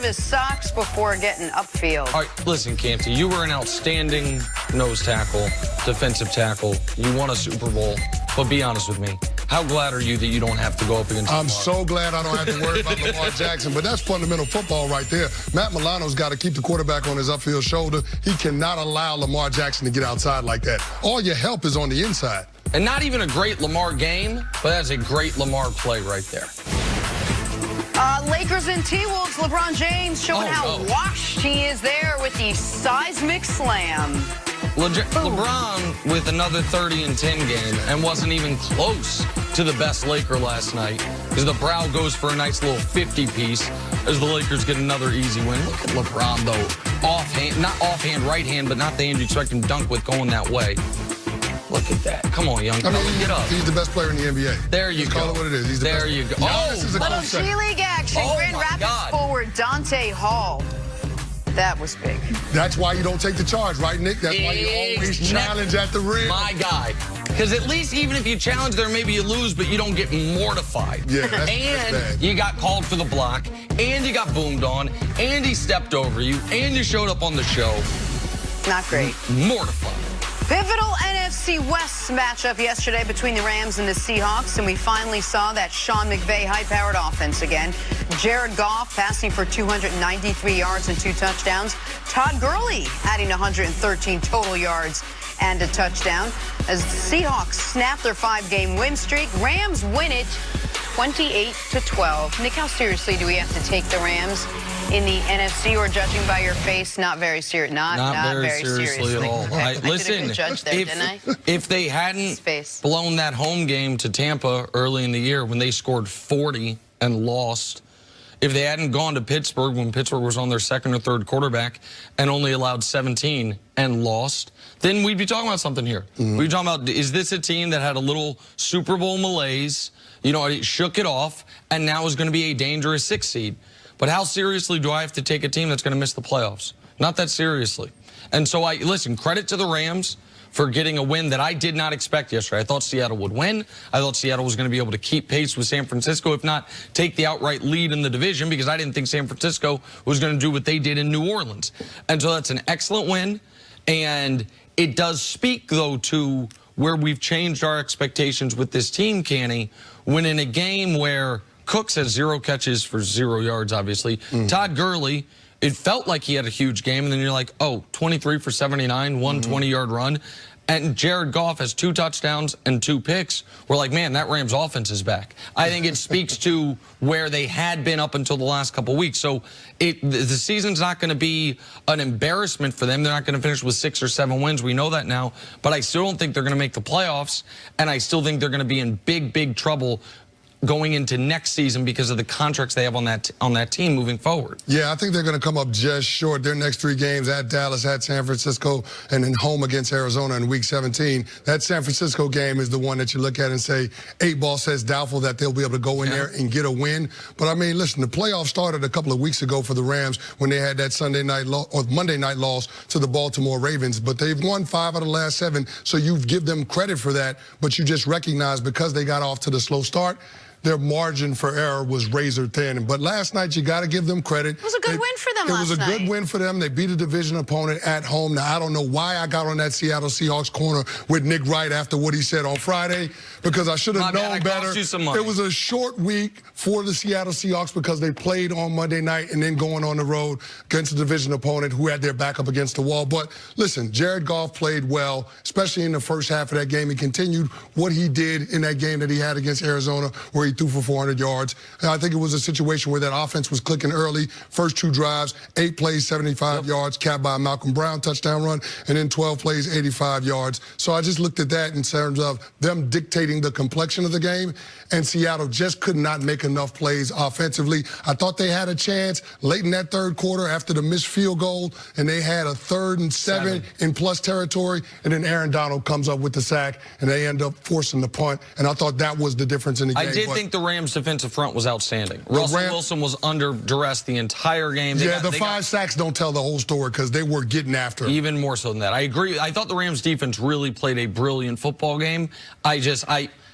of his socks before getting upfield. All right, listen, Canty, you were an outstanding nose tackle, defensive tackle. You won a Super Bowl, but be honest with me. How glad are you that you don't have to go up against I'm Lamar? so glad I don't have to worry about Lamar Jackson, but that's fundamental football right there. Matt Milano's got to keep the quarterback on his upfield shoulder. He cannot allow Lamar Jackson to get outside like that. All your help is on the inside. And not even a great Lamar game, but that's a great Lamar play right there. Lakers and T-Wolves, LeBron James showing how washed he is there with the seismic slam. LeBron with another 30 and 10 game and wasn't even close to the best Laker last night because the Brow goes for a nice little 50 piece as the Lakers get another easy win. Look at LeBron though, offhand, not offhand, right hand, but not the hand you expect him to dunk with going that way. Look at that. Come on, young. Get up. He's the best player in the NBA. There you go. Call it what it is. He's the best. There you go. Little G-League action. Grand Rapids forward Dante Hall. That was big. That's why you don't take the charge, right, Nick? That's why you always challenge at the rim. My guy. Because at least even if you challenge there, maybe you lose, but you don't get mortified. Yeah, that's and bad. You got called for the block, and you got boomed on, and he stepped over you, and you showed up on the show. Not great. Mortified. Pivotal NFC West matchup yesterday between the Rams and the Seahawks, and we finally saw that Sean McVay high-powered offense again. Jared Goff passing for 293 yards and 2 touchdowns. Todd Gurley adding 113 total yards and a touchdown. As the Seahawks snap their 5-game win streak, Rams win it 28-12. Nick, how seriously do we have to take the Rams in the NFC, or judging by your face, not very serious? Not very seriously at all. Okay. Listen, I did a good judge there, didn't I? If they hadn't blown that home game to Tampa early in the year when they scored 40 and lost, if they hadn't gone to Pittsburgh when Pittsburgh was on their second or third quarterback and only allowed 17 and lost, then we'd be talking about something here. We'd be talking about, is this a team that had a little Super Bowl malaise, you know, it shook it off, and now is going to be a dangerous 6th seed? But how seriously do I have to take a team that's going to miss the playoffs? Not that seriously. And so, listen, credit to the Rams for getting a win that I did not expect yesterday. I thought Seattle would win. I thought Seattle was going to be able to keep pace with San Francisco, if not take the outright lead in the division, because I didn't think San Francisco was going to do what they did in New Orleans. And so that's an excellent win. And it does speak, though, to where we've changed our expectations with this team, Canny, when in a game where Cooks has 0 catches for 0 yards, obviously. Todd Gurley, it felt like he had a huge game, and then you're like, oh, 23 for 79, 120-yard run. And Jared Goff has 2 touchdowns and 2 picks. We're like, man, that Rams offense is back. I think it speaks to where they had been up until the last couple weeks. So the season's not going to be an embarrassment for them. They're not going to finish with 6 or 7 wins. We know that now. But I still don't think they're going to make the playoffs, and I still think they're going to be in big, big trouble going into next season because of the contracts they have on that team moving forward. Yeah, I think they're going to come up just short. Their next 3 games at Dallas, at San Francisco, and then home against Arizona in Week 17. That San Francisco game is the one that you look at and say, 8-ball says doubtful that they'll be able to go in there and get a win. But, I mean, listen, the playoffs started a couple of weeks ago for the Rams when they had that Sunday night or Monday night loss to the Baltimore Ravens. But they've won 5 out of the last 7, so you give them credit for that. But you just recognize because they got off to the slow start, their margin for error was razor thin. But last night, you got to give them credit. It was a good win for them last night. It was a good win for them. They beat a division opponent at home. Now, I don't know why I got on that Seattle Seahawks corner with Nick Wright after what he said on Friday, because I should have known better. It was a short week for the Seattle Seahawks because they played on Monday night and then going on the road against a division opponent who had their back up against the wall. But listen, Jared Goff played well, especially in the first half of that game. He continued what he did in that game that he had against Arizona, where he threw for 400 yards. And I think it was a situation where that offense was clicking early. First 2 drives, 8 plays, 75 yards, capped by a Malcolm Brown touchdown run, and then 12 plays, 85 yards. So I just looked at that in terms of them dictating the complexion of the game, and Seattle just could not make enough plays offensively. I thought they had a chance late in that 3rd quarter after the missed field goal, and they had a 3rd and 7 in plus territory, and then Aaron Donald comes up with the sack, and they end up forcing the punt, and I thought that was the difference in the game. I did think the Rams defensive front was outstanding. Russell Wilson was under duress the entire game. The 5 sacks don't tell the whole story because they were getting after him. Even more so than that. I agree. I thought the Rams defense really played a brilliant football game.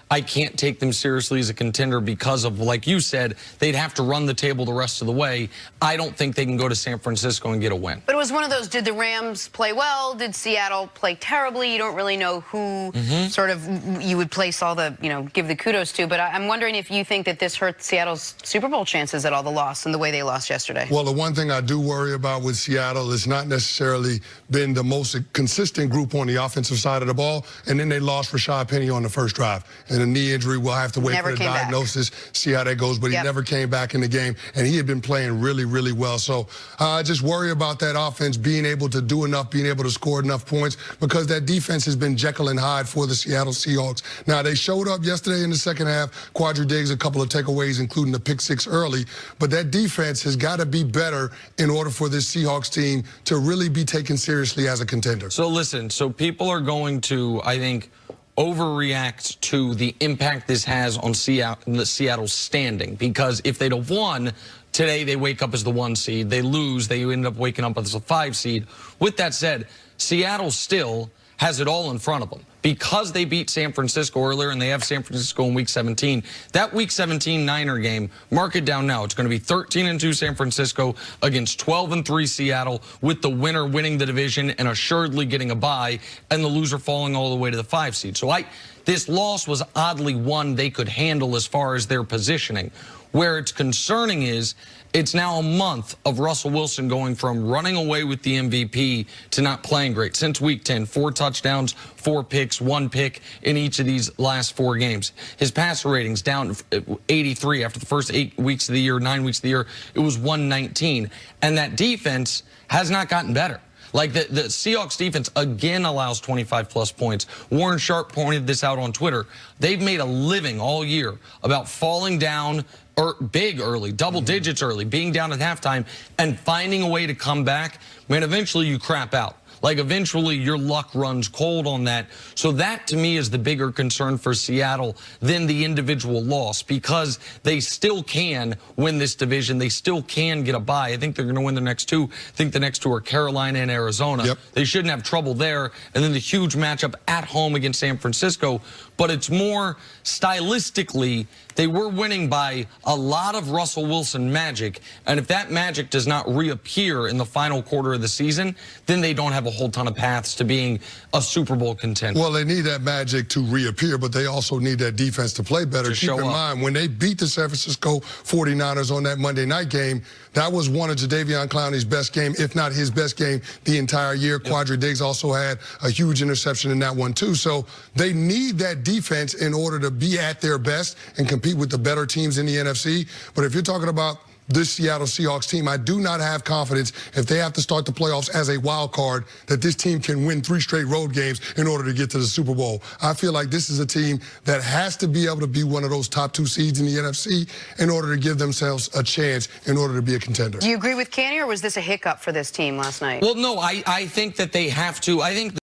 I can't take them seriously as a contender because of, like you said, they'd have to run the table the rest of the way. I don't think they can go to San Francisco and get a win. But it was one of those, did the Rams play well? Did Seattle play terribly? You don't really know who sort of you would place all the, give the kudos to. But I'm wondering if you think that this hurt Seattle's Super Bowl chances at all, the loss and the way they lost yesterday. Well, the one thing I do worry about with Seattle is not necessarily been the most consistent group on the offensive side of the ball. And then they lost Rashad Penny on the first drive. And a knee injury, we'll have to wait for the diagnosis, see how that goes. But he never came back in the game, and he had been playing really, really well. So I just worry about that offense being able to do enough, being able to score enough points, because that defense has been Jekyll and Hyde for the Seattle Seahawks. Now, they showed up yesterday in the second half. Quadri Diggs, a couple of takeaways, including the pick six early. But that defense has got to be better in order for this Seahawks team to really be taken seriously as a contender. So listen, so people are going to, I think, overreact to the impact this has on Seattle's standing, because if they'd have won today, they wake up as the 1 seed. They lose, they end up waking up as a 5 seed. With that said, Seattle still has it all in front of them because they beat San Francisco earlier, and they have San Francisco in Week 17. That Week 17 Niner game, mark it down now. It's going to be 13-2 San Francisco against 12-3 Seattle, with the winner winning the division and assuredly getting a bye, and the loser falling all the way to the 5 seed. So this loss was oddly one they could handle as far as their positioning. Where it's concerning is it's now a month of Russell Wilson going from running away with the MVP to not playing great. Since Week 10, 4 touchdowns, 4 picks, 1 pick in each of these last 4 games. His passer ratings down 83 after the first 8 weeks of the year, 9 weeks of the year. It was 119. And that defense has not gotten better. Like the Seahawks defense again allows 25-plus points. Warren Sharp pointed this out on Twitter. They've made a living all year about falling down big early, double digits early, being down at halftime, and finding a way to come back. Man, eventually you crap out. Like, eventually your luck runs cold on that. So that, to me, is the bigger concern for Seattle than the individual loss, because they still can win this division. They still can get a bye. I think they're going to win the next 2. I think the next 2 are Carolina and Arizona. Yep. They shouldn't have trouble there. And then the huge matchup at home against San Francisco. But it's more stylistically, they were winning by a lot of Russell Wilson magic. And if that magic does not reappear in the final quarter of the season, then they don't have a whole ton of paths to being a Super Bowl contender. Well, they need that magic to reappear, but they also need that defense to play better. Keep in mind, when they beat the San Francisco 49ers on that Monday night game, that was one of Jadeveon Clowney's best game, if not his best game the entire year. Quadri Diggs also had a huge interception in that one, too. So they need that defense in order to be at their best and compete with the better teams in the NFC. But if you're talking about this Seattle Seahawks team, I do not have confidence, if they have to start the playoffs as a wild card, that this team can win 3 straight road games in order to get to the Super Bowl. I feel like this is a team that has to be able to be one of those top 2 seeds in the NFC in order to give themselves a chance in order to be a contender. Do you agree with Canny, or was this a hiccup for this team last night? Well, no, I think that they have to. I think